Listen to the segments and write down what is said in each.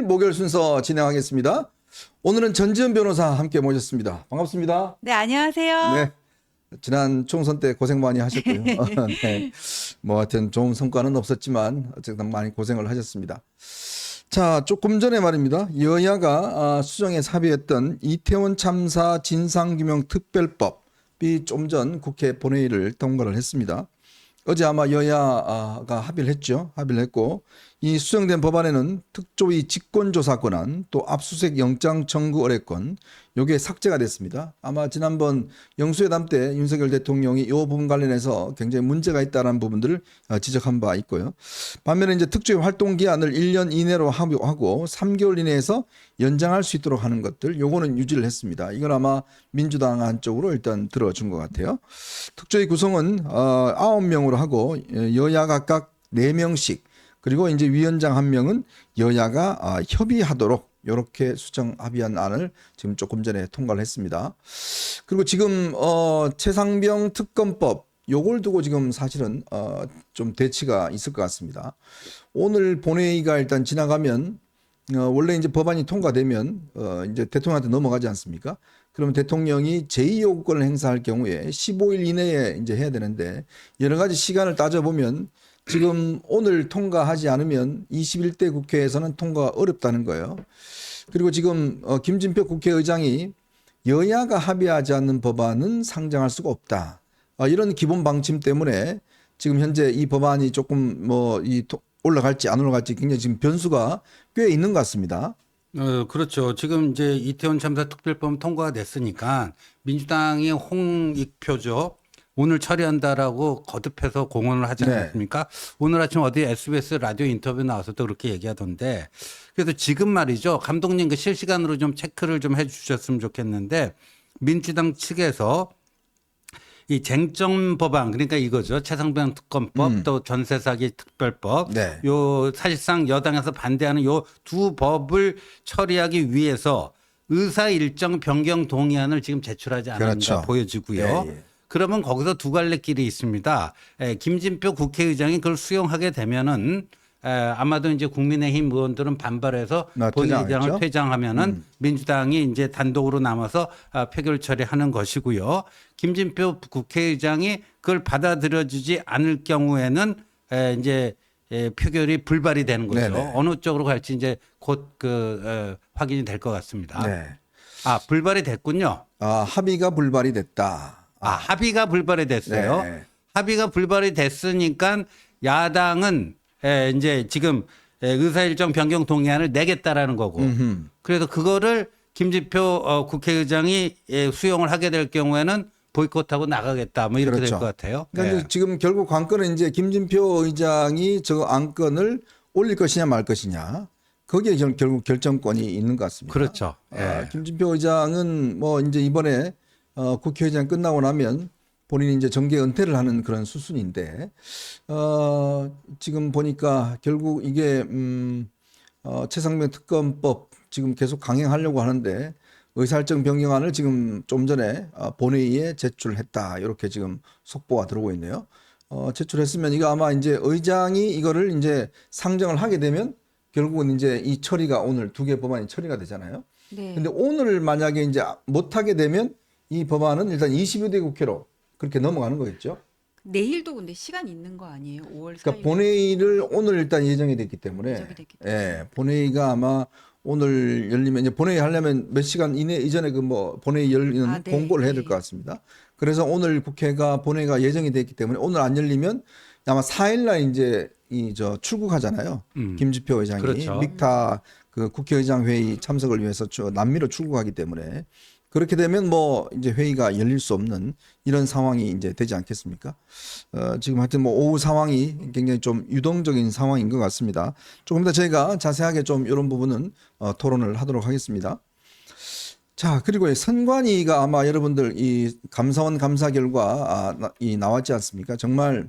목요일 순서 진행하겠습니다. 오늘은 전지현 변호사 함께 모셨습니다. 반갑습니다. 네, 안녕하세요. 네. 지난 총선 때 고생 많이 하셨고요. 네. 뭐 하여튼 좋은 성과는 없었지만 어쨌든 많이 고생을 하셨습니다. 자, 조금 전에 말입니다. 여야가 수정에서 합의했던 이태원 참사 진상규명 특별법이 좀 전 국회 본회의를 통과를 했습니다. 어제 아마 여야가 합의를 했죠. 합의를 했고 이 수정된 법안에는 특조위 직권조사 권한 또 압수수색 영장 청구 의뢰권 요게 삭제가 됐습니다. 아마 지난번 영수회담 때 윤석열 대통령이 이 부분 관련해서 굉장히 문제가 있다는 부분들을 지적한 바 있고요. 반면에 이제 특조위 활동 기한을 1년 이내로 하고 3개월 이내에서 연장할 수 있도록 하는 것들 요거는 유지를 했습니다. 이건 아마 민주당 한쪽으로 일단 들어준 것 같아요. 특조위 구성은 9명으로 하고 여야 각각 4명씩 그리고 이제 위원장 1명은 여야가 협의하도록 이렇게 수정 합의한 안을 지금 조금 전에 통과를 했습니다. 그리고 지금 최상병 특검법 요걸 두고 지금 사실은 좀 대치가 있을 것 같습니다. 오늘 본회의가 일단 지나가면 원래 이제 법안이 통과되면 이제 대통령한테 넘어가지 않습니까? 그러면 대통령이 제2요구권을 행사할 경우에 15일 이내에 이제 해야 되는데 여러 가지 시간을 따져보면 지금 오늘 통과하지 않으면 21대 국회에서는 통과가 어렵다는 거예요. 그리고 지금 김진표 국회의장이 여야가 합의하지 않는 법안은 상정할 수가 없다. 이런 기본 방침 때문에 지금 현재 이 법안이 조금 올라갈지 안 올라갈지 굉장히 지금 변수가 꽤 있는 것 같습니다. 그렇죠. 지금 이제 이태원 참사 특별법 통과가 됐으니까 민주당이 홍익표죠. 오늘 처리한다라고 거듭해서 공언을 하지 않았습니까? 오늘 아침 어디 SBS 라디오 인터뷰 나와서도 그렇게 얘기하던데 그래서 지금 말이죠. 감독님 그 실시간으로 좀 체크를 좀 해 주셨으면 좋겠는데 민주당 측에서 이 쟁점 법안 그러니까 이거죠. 최상병 특검법 또 전세 사기 특별법 네. 요 사실상 여당에서 반대하는 요 두 법을 처리하기 위해서 의사 일정 변경 동의안을 지금 제출하지 않았는가 그렇죠. 보여지고요. 예. 그러면 거기서 두 갈래 길이 있습니다. 김진표 국회의장이 그걸 수용하게 되면은 아마도 이제 국민의힘 의원들은 반발해서 본회의장을 퇴장하면은 민주당이 이제 단독으로 남아서 표결 처리하는 것이고요. 김진표 국회의장이 그걸 받아들여주지 않을 경우에는 이제 표결이 불발이 되는 거죠. 네네. 어느 쪽으로 갈지 이제 곧 확인이 될 것 같습니다. 네. 불발이 됐군요. 합의가 불발이 됐다. 합의가 불발이 됐어요. 네. 합의가 불발이 됐으니까 야당은 이제 지금 의사일정 변경 동의안을 내겠다라는 거고. 그래서 그거를 김진표 국회의장이 수용을 하게 될 경우에는 보이콧하고 나가겠다. 뭐 이렇게 그렇죠. 될 것 같아요. 그러니까 지금 결국 관건은 이제 김진표 의장이 저 안건을 올릴 것이냐 말 것이냐. 거기에 결국 결정권이 있는 것 같습니다. 그렇죠. 김진표 의장은 뭐 이제 이번에 국회의장 끝나고 나면 본인이 이제 정계 은퇴를 하는 그런 수순인데 지금 보니까 결국 이게 최상병 특검법 지금 계속 강행하려고 하는데 의사일정 변경안을 지금 좀 전에 본회의에 제출했다 이렇게 지금 속보가 들어오고 있네요. 제출했으면 이거 아마 이제 의장이 이거를 이제 상정을 하게 되면 결국은 이제 이 처리가 오늘 두 개 법안이 처리가 되잖아요. 네. 근데 오늘 만약에 이제 못하게 되면 이 법안은 일단 22대 국회로 그렇게 넘어가는 거겠죠. 내일도 근데 시간 있는 거 아니에요? 5월 4일. 그러니까 본회의를 오늘 일단 예정이 됐기 때문에, 예정이 됐기 때문에. 본회의가 아마 오늘 열리면 이제 본회의 하려면 몇 시간 이전에 그 뭐 본회의 열리는 네. 공고를 해야 될 것 같습니다. 그래서 오늘 국회가 본회의가 예정이 됐기 때문에 오늘 안 열리면 아마 4일날 이제 출국하잖아요. 김진표 의장이 그렇죠. 믹타 그 국회의장 회의 참석을 위해서 남미로 출국하기 때문에 그렇게 되면 뭐 이제 회의가 열릴 수 없는 이런 상황이 이제 되지 않겠습니까? 지금 하여튼 뭐 오후 상황이 굉장히 좀 유동적인 상황인 것 같습니다. 조금 더 저희가 자세하게 좀 이런 부분은 토론을 하도록 하겠습니다. 자, 그리고 선관위가 아마 여러분들 이 감사원 감사 결과 이 나왔지 않습니까? 정말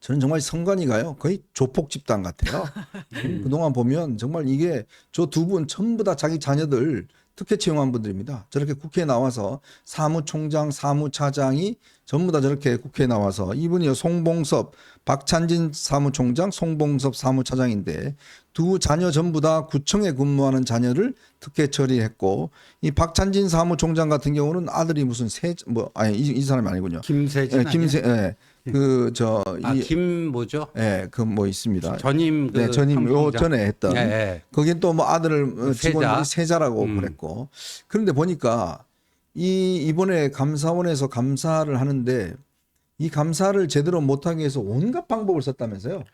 저는 정말 선관위가요 거의 조폭 집단 같아요. 그동안 보면 정말 이게 저 두 분 전부 다 자기 자녀들 특혜 채용한 분들입니다. 저렇게 국회에 나와서 사무총장, 사무차장이 전부 다 저렇게 국회에 나와서 이분이 송봉섭, 박찬진 사무총장, 송봉섭 사무차장인데 두 자녀 전부 다 구청에 근무하는 자녀를 특혜 처리했고 이 박찬진 사무총장 같은 경우는 아들이 무슨 이 사람이 아니군요. 김세진 김 뭐죠? 그 뭐 있습니다. 전임 네, 전임 요 사무총장. 전에 했던. 거긴 또 뭐 아들을 직원들이 세자라고 보냈고. 그런데 보니까 이번에 감사원에서 감사를 하는데 이 감사를 제대로 못하기 위해서 온갖 방법을 썼다면서요?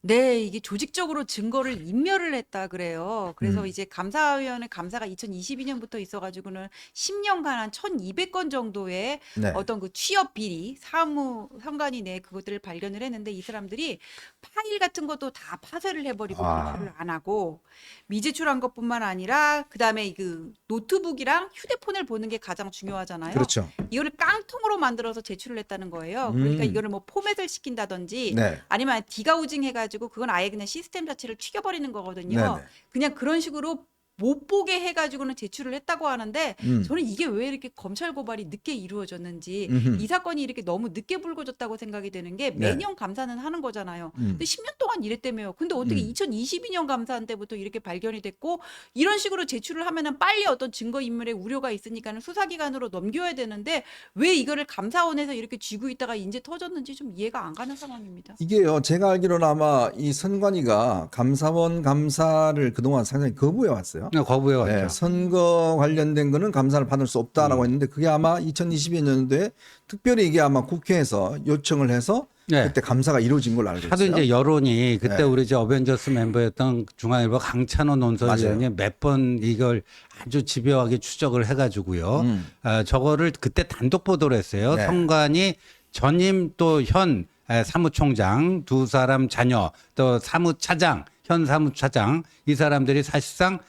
네, 이게 조직적으로 증거를 인멸을 했다 그래요. 그래서 이제 감사위원회 감사가 2022년부터 있어가지고는 10년간 한 1,200건 정도의 네. 어떤 그 취업 비리, 사무 선관위 내 그것들을 발견을 했는데 이 사람들이 파일 같은 것도 다 파쇄를 해버리고 제출을 안 하고 미제출한 것뿐만 아니라 그 다음에 그 노트북이랑 휴대폰을 보는 게 가장 중요하잖아요. 그렇죠. 이거를 깡통으로 만들어서 제출을 했다는 거예요. 그러니까 이거를 뭐 포맷을 시킨다든지 네. 아니면 디가우징 해가지고 그건 아예 그냥 시스템 자체를 튀겨버리는 거거든요. 네네. 그냥 그런 식으로 못 보게 해가지고는 제출을 했다고 하는데 저는 이게 왜 이렇게 검찰 고발이 늦게 이루어졌는지 이 사건이 이렇게 너무 늦게 불거졌다고 생각이 되는 게 매년 감사는 하는 거잖아요. 근데 10년 동안 이랬다며요. 근데 어떻게 2022년 감사한 때부터 이렇게 발견이 됐고 이런 식으로 제출을 하면은 빨리 어떤 증거 인멸의 우려가 있으니까는 수사기관으로 넘겨야 되는데 왜 이거를 감사원에서 이렇게 쥐고 있다가 이제 터졌는지 좀 이해가 안 가는 상황입니다. 이게요, 제가 알기로는 아마 이 선관위가 감사원 감사를 그동안 상당히 거부해 왔어요. 거부해 왔죠. 네, 선거 관련된 거는 감사를 받을 수 없다라고 했는데 그게 아마 2022년도에 특별히 이게 아마 국회에서 요청을 해서 네. 그때 감사가 이루어진 걸로 알고 하도 있어요. 이제 여론이 그때 네. 우리 저 어벤져스 멤버였던 중앙일보 강찬호 논설위원이 몇 번 이걸 아주 집요하게 추적을 해가지고요. 저거를 그때 단독 보도를 했어요. 네. 선관위 전임 또 현 사무총장 두 사람 자녀 또 사무차장 현 사무차장 이 사람들이 사실상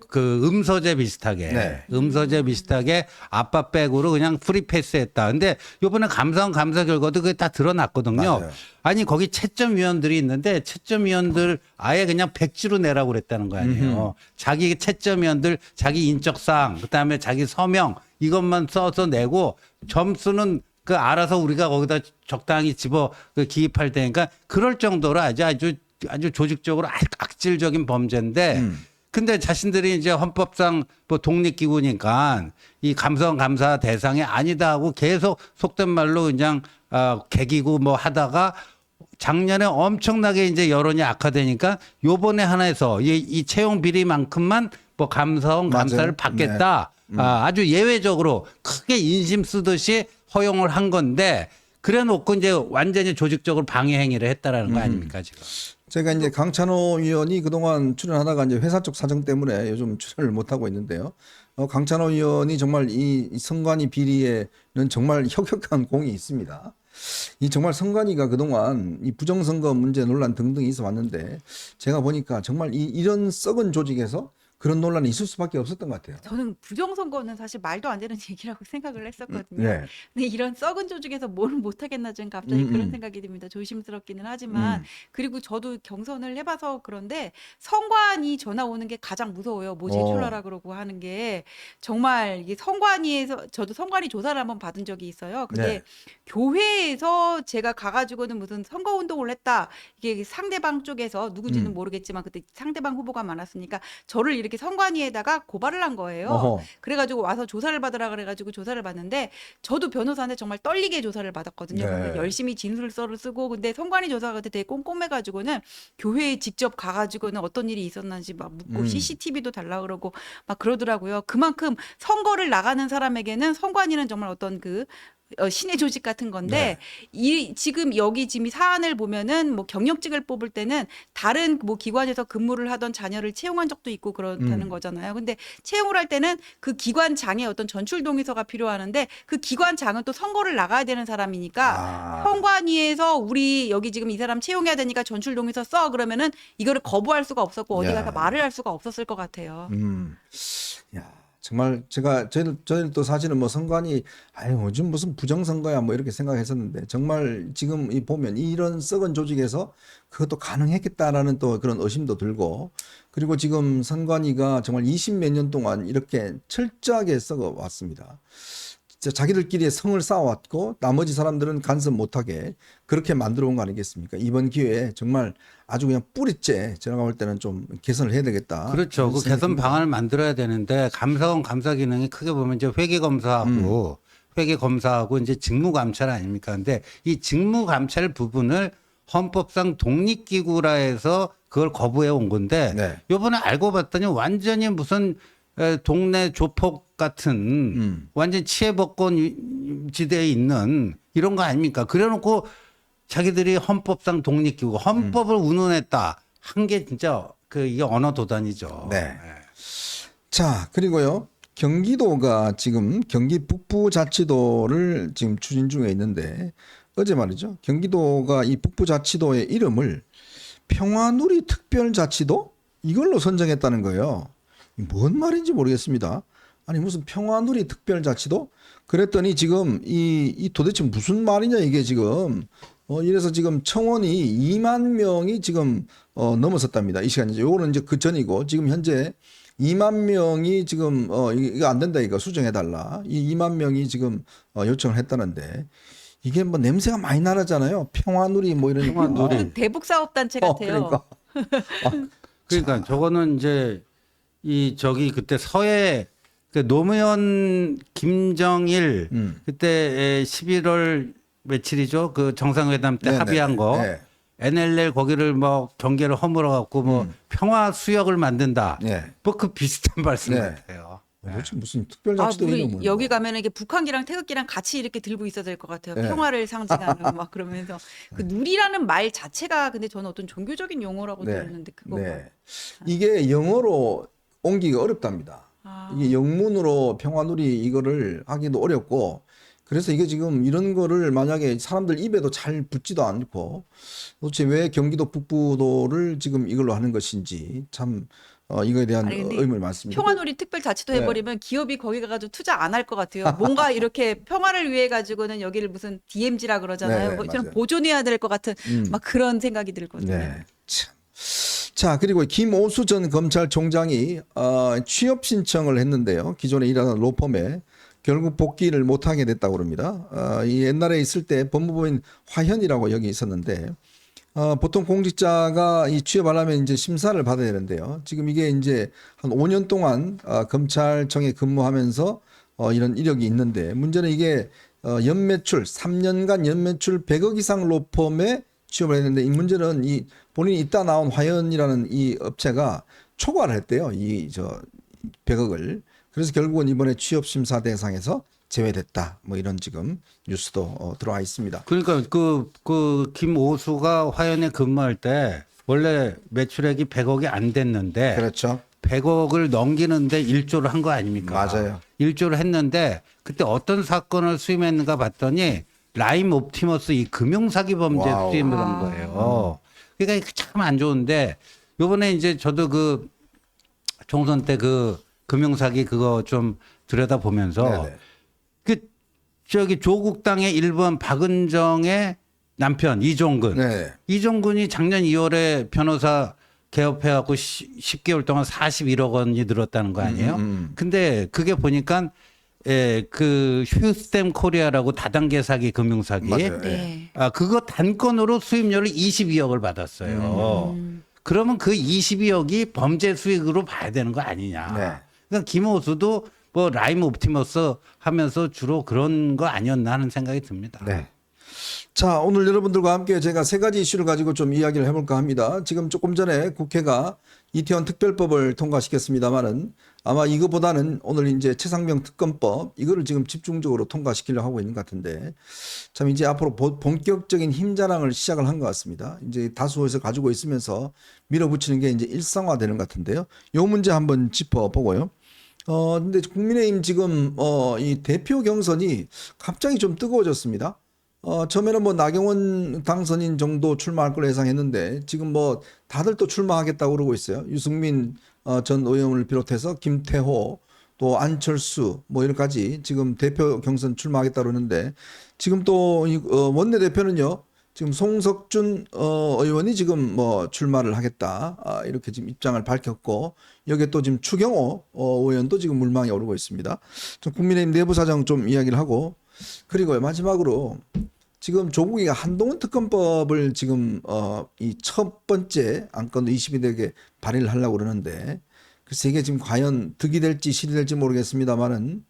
그 음서제 비슷하게 아빠 백으로 그냥 프리패스했다. 근데 요번에 감사원 감사 결과도 그게 다 드러났거든요. 맞아요. 아니 거기 채점위원들이 있는데 채점위원들 아예 그냥 백지로 내라고 그랬다는 거 아니에요. 자기 채점위원들 자기 인적사항 그다음에 자기 서명 이것만 써서 내고 점수는 그 알아서 우리가 거기다 적당히 그 기입할 테니까 그럴 정도로 아주 조직적으로 악질적인 범죄인데 근데 자신들이 이제 헌법상 뭐 독립기구니까 이 감사원 감사 대상이 아니다 하고 계속 속된 말로 그냥 개기고 뭐 하다가 작년에 엄청나게 이제 여론이 악화되니까 요번에 하나에서 이 채용 비리만큼만 뭐 감사원 감사를 맞아요. 받겠다. 아주 예외적으로 크게 인심 쓰듯이 허용을 한 건데 그래 놓고 이제 완전히 조직적으로 방해 행위를 했다라는 거 아닙니까 지금. 제가 이제 강찬호 의원이 그동안 출연하다가 이제 회사 쪽 사정 때문에 요즘 출연을 못 하고 있는데요. 강찬호 의원이 정말 이 선관위 비리에는 정말 혁혁한 공이 있습니다. 이 정말 선관위가 그동안 이 부정선거 문제 논란 등등이 있어 왔는데 제가 보니까 정말 이런 썩은 조직에서 그런 논란이 있을 수밖에 없었던 것 같아요. 저는 부정선거는 사실 말도 안 되는 얘기라고 생각을 했었거든요. 네. 근데 이런 썩은 조직에서 뭘 못하겠나 좀 갑자기 그런 생각이 듭니다. 조심스럽기는 하지만 그리고 저도 경선을 해봐서 그런데 선관위 전화 오는 게 가장 무서워요. 뭐 제출하라 그러고 하는 게 정말 이게 선관위에서 저도 선관위 조사를 한번 받은 적이 있어요. 근데 네. 교회에서 제가 가가지고는 무슨 선거운동을 했다. 이게 상대방 쪽에서 누구지는 모르겠지만 그때 상대방 후보가 많았으니까 저를 이렇게 선관위에다가 고발을 한 거예요. 어허. 그래가지고 와서 조사를 받으라 그래가지고 조사를 받는데 저도 변호사한테 정말 떨리게 조사를 받았거든요. 네. 그래서 열심히 진술서를 쓰고 근데 선관위 조사가 그때 되게 꼼꼼해가지고는 교회에 직접 가가지고는 어떤 일이 있었는지 막 묻고 CCTV도 달라 그러고 막 그러더라고요. 그만큼 선거를 나가는 사람에게는 선관위는 정말 어떤 그 신의 조직 같은 건데 지금 여기 지금 이 사안을 보면은 뭐 경력직을 뽑을 때는 다른 뭐 기관에서 근무를 하던 자녀를 채용한 적도 있고 그렇다는 거잖아요. 근데 채용을 할 때는 그 기관장의 어떤 전출 동의서가 필요하는데 그 기관장은 또 선거를 나가야 되는 사람이니까 선관위에서 우리 여기 지금 이 사람 채용해야 되니까 전출 동의서 써 그러면은 이거를 거부할 수가 없었고 어디 가서 말을 할 수가 없었을 것 같아요. 야, 정말 저희도 사실은 뭐 선관위 아유 요즘 무슨 부정선거야 뭐 이렇게 생각했었는데 정말 지금 이 보면 이런 썩은 조직에서 그것도 가능했겠다라는 또 그런 의심도 들고 그리고 지금 선관위가 정말 20몇 년 동안 이렇게 철저하게 썩어 왔습니다. 진짜 자기들끼리 성을 쌓아왔고 나머지 사람들은 간섭 못하게 그렇게 만들어 온 거 아니겠습니까? 이번 기회에 정말 아주 그냥 뿌리째 제가 볼 때는 좀 개선을 해야 되겠다. 그렇죠. 그 개선 방안을 만들어야 되는데 감사원 감사 기능이 크게 보면 이제 회계 검사하고 이제 직무 감찰 아닙니까? 근데 이 직무 감찰 부분을 헌법상 독립기구라 해서 그걸 거부해 온 건데 네. 요번에 알고 봤더니 완전히 무슨 동네 조폭 같은 완전 치해복권 지대에 있는 이런 거 아닙니까? 그래놓고 자기들이 헌법상 독립기구 헌법을 운운했다 한 게 진짜 이게 언어 도단이죠. 네. 자, 그리고요. 경기도가 지금 경기 북부자치도를 지금 추진 중에 있는데 어제 말이죠. 경기도가 이 북부자치도의 이름을 평화누리 특별자치도 이걸로 선정했다는 거예요. 뭔 말인지 모르겠습니다. 아니 무슨 평화누리 특별자치도? 그랬더니 지금 이 도대체 무슨 말이냐 이게 지금 이래서 지금 청원이 2만 명이 지금 넘어섰답니다. 이 시간이죠. 요거는 이제 그 전이고 지금 현재 2만 명이 지금 이거 안 된다 이거 수정해 달라. 이 2만 명이 지금 요청을 했다는데 이게 뭐 냄새가 많이 나잖아요. 평화누리 뭐 이런 평화누리. 대북 사업 단체 같아요. 그러니까 저거는 이제 그때 서해 노무현 김정일 그때 11월 며칠이죠? 그 정상회담 때 네네. 합의한 거. 네. NLL 거기를 뭐 경계를 허물어 갖고 뭐 평화 수역을 만든다. 네. 뭐 그 비슷한 말씀 네. 같아요. 도대체 무슨 특별자치도 우리 이름을 여기 가면은 이게 북한기랑 태극기랑 같이 이렇게 들고 있어야 될 것 같아요. 네. 평화를 상징하는 막 그러면서 그 누리라는 말 자체가 근데 저는 어떤 종교적인 용어라고 들었는데 그거 네. 이게 영어로 옮기기가 어렵답니다. 이게 영문으로 평화누리 이거를 하기도 어렵고 그래서 이게 지금 이런 거를 만약에 사람들 입에도 잘 붙지도 않고 도대체 왜 경기도 북부도를 지금 이걸로 하는 것인지 참 이거에 대한 아니, 근데 의문이 많습니다. 평화누리 특별자치도 해버리면 기업이 거기 가가지고 투자 안 할 것 같아요. 뭔가 이렇게 평화를 위해 가지고는 여기를 무슨 DMZ라 그러잖아요. 네, 뭐처럼 맞아요. 보존해야 될 것 같은 막 그런 생각이 들거든요. 네. 참. 자, 그리고 김오수 전 검찰총장이 취업 신청을 했는데요. 기존에 일하던 로펌에 결국 복귀를 못하게 됐다고 합니다. 이 옛날에 있을 때 법무부인 화현이라고 여기 있었는데 보통 공직자가 이 취업하려면 이제 심사를 받아야 되는데요. 지금 이게 이제 한 5년 동안 검찰청에 근무하면서 이런 이력이 있는데 문제는 이게 연매출 3년간 연매출 100억 이상 로펌에 취업을 했는데 이 문제는 이 본인이 이따 나온 화현이라는 이 업체가 초과를 했대요. 100억을. 그래서 결국은 이번에 취업 심사 대상에서 제외됐다. 뭐 이런 지금 뉴스도 들어와 있습니다. 그러니까 그 김오수가 화연에 근무할 때 원래 매출액이 100억이 안 됐는데 그렇죠. 100억을 넘기는데 1조를 한 거 아닙니까? 맞아요. 1조를 했는데 그때 어떤 사건을 수임했는가 봤더니 라임 옵티머스 이 금융사기 범죄 와우. 수임을 한 거예요. 그러니까 참 안 좋은데 요번에 이제 저도 그 총선 때 그 금융사기 그거 좀 들여다보면서 네네. 조국당의 1번 박은정의 남편 이종근. 네. 이종근이 작년 2월에 변호사 개업해갖고 10개월 동안 41억 원이 늘었다는 거 아니에요? 근데 그게 보니까 그 휴스템 코리아라고 다단계 사기 금융사기. 맞아요. 네. 그거 단건으로 수임료를 22억을 받았어요. 그러면 그 22억이 범죄 수익으로 봐야 되는 거 아니냐. 네. 그러니까 김호수도 뭐 라임 옵티머스 하면서 주로 그런 거 아니었나 하는 생각이 듭니다. 네. 자, 오늘 여러분들과 함께 제가 세 가지 이슈를 가지고 좀 이야기를 해볼까 합니다. 지금 조금 전에 국회가 이태원 특별법을 통과시켰습니다만은 아마 이거보다는 오늘 이제 최상병 특검법 이거를 지금 집중적으로 통과시키려고 하고 있는 것 같은데 참 이제 앞으로 본격적인 힘 자랑을 시작을 한 것 같습니다. 이제 다수에서 가지고 있으면서 밀어붙이는 게 이제 일상화되는 것 같은데요. 요 문제 한번 짚어보고요. 근데 국민의힘 지금 이 대표 경선이 갑자기 좀 뜨거워졌습니다. 처음에는 뭐 나경원 당선인 정도 출마할 걸 예상했는데 지금 뭐 다들 또 출마하겠다고 그러고 있어요. 유승민 전 의원을 비롯해서 김태호 또 안철수 뭐 이런까지 지금 대표 경선 출마하겠다 그러는데 지금 또 원내 대표는요. 지금 송석준 의원이 지금 뭐 출마를 하겠다 이렇게 지금 입장을 밝혔고 여기에 또 지금 추경호 의원도 지금 물망에 오르고 있습니다. 좀 국민의힘 내부 사정 좀 이야기를 하고 그리고 마지막으로 지금 조국이가 한동훈 특검법을 지금 이 첫 번째 안건도 20일에 발의를 하려고 그러는데 글쎄 이게 지금 과연 득이 될지 실이 될지 모르겠습니다만은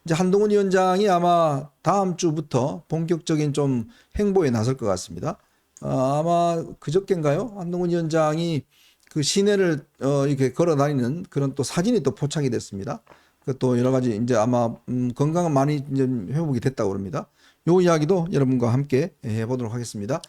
이제 한동훈 위원장이 아마 다음 주부터 본격적인 좀 행보에 나설 것 같습니다. 아마 그저께인가요? 한동훈 위원장이 그 시내를 이렇게 걸어 다니는 그런 또 사진이 또 포착이 됐습니다. 또 여러 가지 이제 아마 건강은 많이 이제 회복이 됐다고 합니다. 요 이야기도 여러분과 함께 해보도록 하겠습니다.